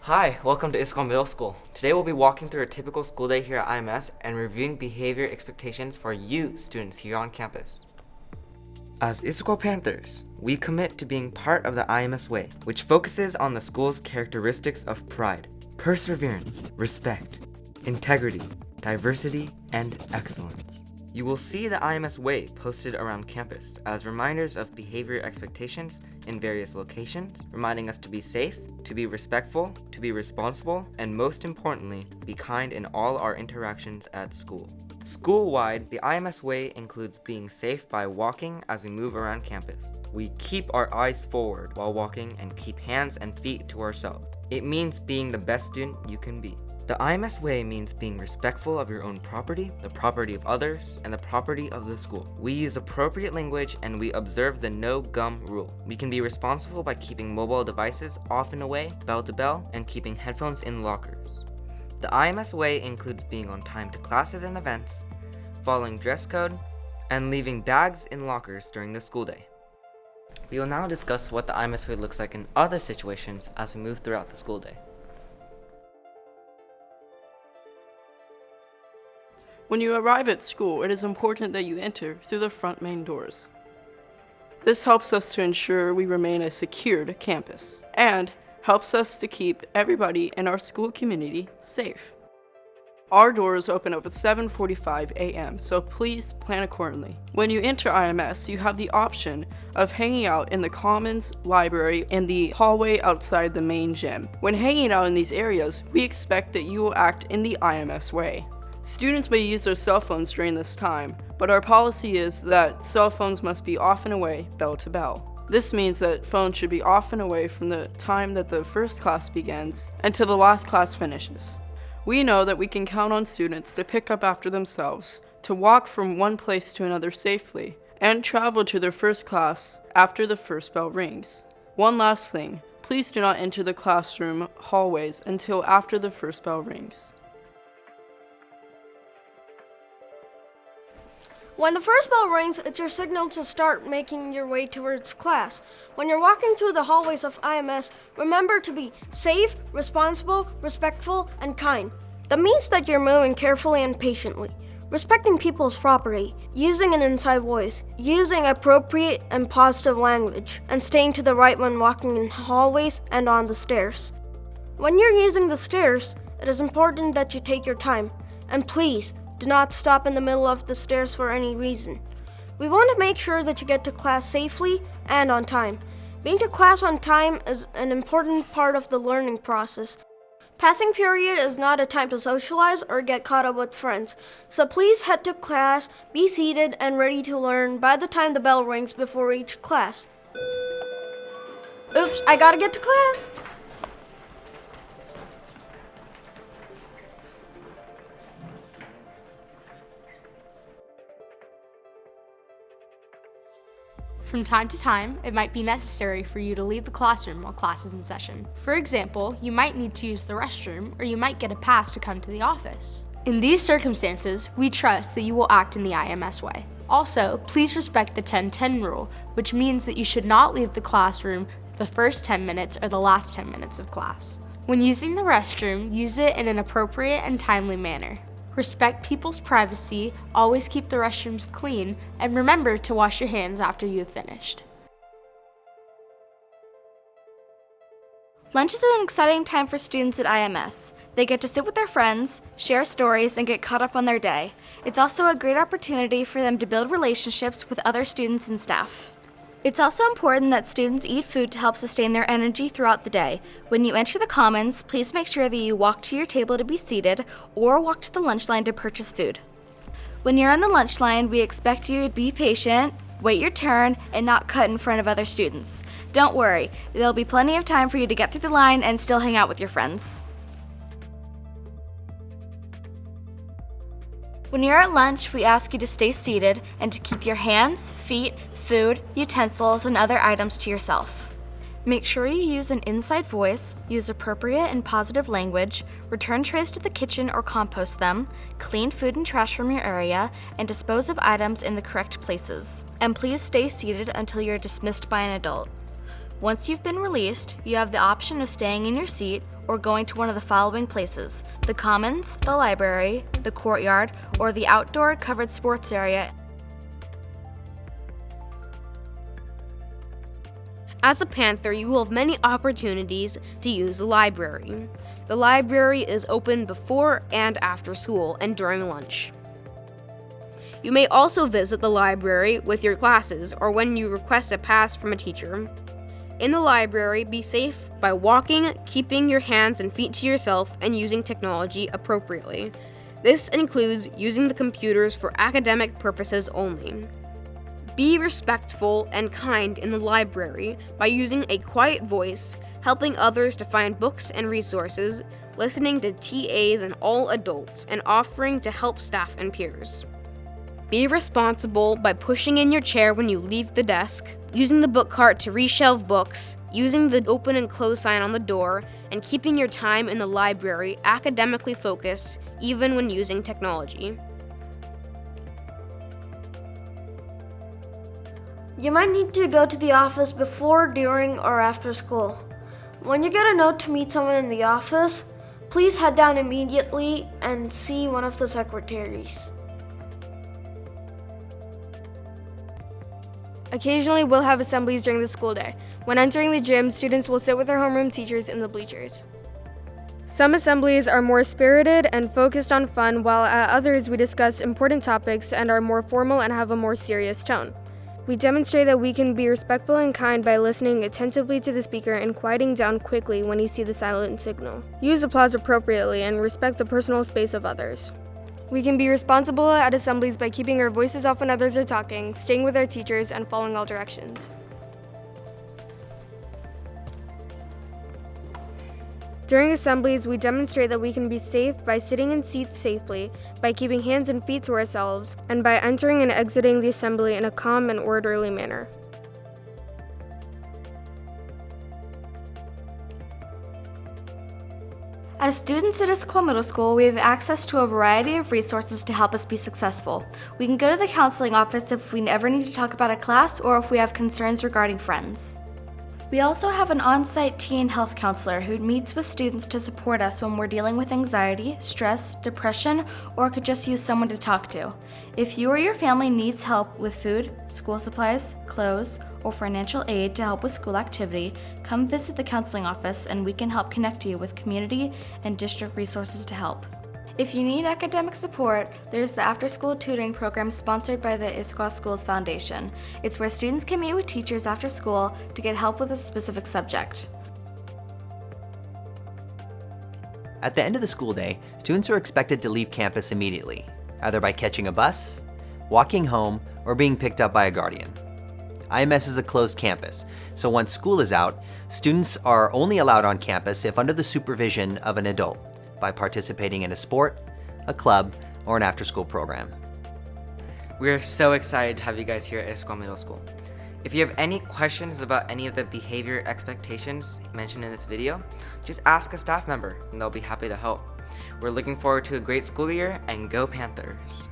Hi, welcome to Issaquah Middle School. Today we'll be walking through a typical school day here at IMS and reviewing behavior expectations for you students here on campus. As Issaquah Panthers, we commit to being part of the IMS way, which focuses on the school's characteristics of pride, perseverance, respect, integrity, diversity, and excellence. You will see the IMS way posted around campus as reminders of behavior expectations in various locations, reminding us to be safe, to be respectful, to be responsible, and most importantly, be kind in all our interactions at school. School-wide, the IMS way includes being safe by walking as we move around campus. We keep our eyes forward while walking and keep hands and feet to ourselves. It means being the best student you can be. The IMS way means being respectful of your own property, the property of others, and the property of the school. We use appropriate language and we observe the no gum rule. We can be responsible by keeping mobile devices off and away, bell to bell, and keeping headphones in lockers. The IMS way includes being on time to classes and events, following dress code, and leaving bags in lockers during the school day. We will now discuss what the IMS way looks like in other situations as we move throughout the school day. When you arrive at school, it is important that you enter through the front main doors. This helps us to ensure we remain a secured campus and helps us to keep everybody in our school community safe. Our doors open up at 7:45 a.m., so please plan accordingly. When you enter IMS, you have the option of hanging out in the Commons, library, and the hallway outside the main gym. When hanging out in these areas, we expect that you will act in the IMS way. Students may use their cell phones during this time, but our policy is that cell phones must be off and away, bell to bell. This means that phones should be off and away from the time that the first class begins until the last class finishes. We know that we can count on students to pick up after themselves, to walk from one place to another safely, and travel to their first class after the first bell rings. One last thing, please do not enter the classroom hallways until after the first bell rings. When the first bell rings, it's your signal to start making your way towards class. When you're walking through the hallways of IMS, remember to be safe, responsible, respectful, and kind. That means that you're moving carefully and patiently, respecting people's property, using an inside voice, using appropriate and positive language, and staying to the right when walking in hallways and on the stairs. When you're using the stairs, it is important that you take your time, and please, do not stop in the middle of the stairs for any reason. We want to make sure that you get to class safely and on time. Being to class on time is an important part of the learning process. Passing period is not a time to socialize or get caught up with friends, so please head to class, be seated, and ready to learn by the time the bell rings before each class. Oops, I gotta get to class! From time to time, it might be necessary for you to leave the classroom while class is in session. For example, you might need to use the restroom, or you might get a pass to come to the office. In these circumstances, we trust that you will act in the IMS way. Also, please respect the 10-10 rule, which means that you should not leave the classroom the first 10 minutes or the last 10 minutes of class. When using the restroom, use it in an appropriate and timely manner. Respect people's privacy, always keep the restrooms clean, and remember to wash your hands after you have finished. Lunch is an exciting time for students at IMS. They get to sit with their friends, share stories, and get caught up on their day. It's also a great opportunity for them to build relationships with other students and staff. It's also important that students eat food to help sustain their energy throughout the day. When you enter the Commons, please make sure that you walk to your table to be seated or walk to the lunch line to purchase food. When you're on the lunch line, we expect you to be patient, wait your turn, and not cut in front of other students. Don't worry, there'll be plenty of time for you to get through the line and still hang out with your friends. When you're at lunch, we ask you to stay seated and to keep your hands, feet, food, utensils, and other items to yourself. Make sure you use an inside voice, use appropriate and positive language, return trays to the kitchen or compost them, clean food and trash from your area, and dispose of items in the correct places. And please stay seated until you're dismissed by an adult. Once you've been released, you have the option of staying in your seat or going to one of the following places: the Commons, the library, the courtyard, or the outdoor covered sports area. As a Panther, you will have many opportunities to use the library. The library is open before and after school and during lunch. You may also visit the library with your classes or when you request a pass from a teacher. In the library, be safe by walking, keeping your hands and feet to yourself, and using technology appropriately. This includes using the computers for academic purposes only. Be respectful and kind in the library by using a quiet voice, helping others to find books and resources, listening to TAs and all adults, and offering to help staff and peers. Be responsible by pushing in your chair when you leave the desk, using the book cart to reshelve books, using the open and close sign on the door, and keeping your time in the library academically focused, even when using technology. You might need to go to the office before, during, or after school. When you get a note to meet someone in the office, please head down immediately and see one of the secretaries. Occasionally, we'll have assemblies during the school day. When entering the gym, students will sit with their homeroom teachers in the bleachers. Some assemblies are more spirited and focused on fun, while at others we discuss important topics and are more formal and have a more serious tone. We demonstrate that we can be respectful and kind by listening attentively to the speaker and quieting down quickly when you see the silent signal. Use applause appropriately and respect the personal space of others. We can be responsible at assemblies by keeping our voices off when others are talking, staying with our teachers, and following all directions. During assemblies, we demonstrate that we can be safe by sitting in seats safely, by keeping hands and feet to ourselves, and by entering and exiting the assembly in a calm and orderly manner. As students at Issaquah Middle School, we have access to a variety of resources to help us be successful. We can go to the counseling office if we ever need to talk about a class or if we have concerns regarding friends. We also have an on-site teen health counselor who meets with students to support us when we're dealing with anxiety, stress, depression, or could just use someone to talk to. If you or your family needs help with food, school supplies, clothes, or financial aid to help with school activity, come visit the counseling office and we can help connect you with community and district resources to help. If you need academic support, there's the after-school tutoring program sponsored by the Issaquah Schools Foundation. It's where students can meet with teachers after school to get help with a specific subject. At the end of the school day, students are expected to leave campus immediately, either by catching a bus, walking home, or being picked up by a guardian. IMS is a closed campus, so once school is out, students are only allowed on campus if under the supervision of an adult, by participating in a sport, a club, or an after-school program. We are so excited to have you guys here at Issaquah Middle School. If you have any questions about any of the behavior expectations mentioned in this video, just ask a staff member and they'll be happy to help. We're looking forward to a great school year, and go Panthers!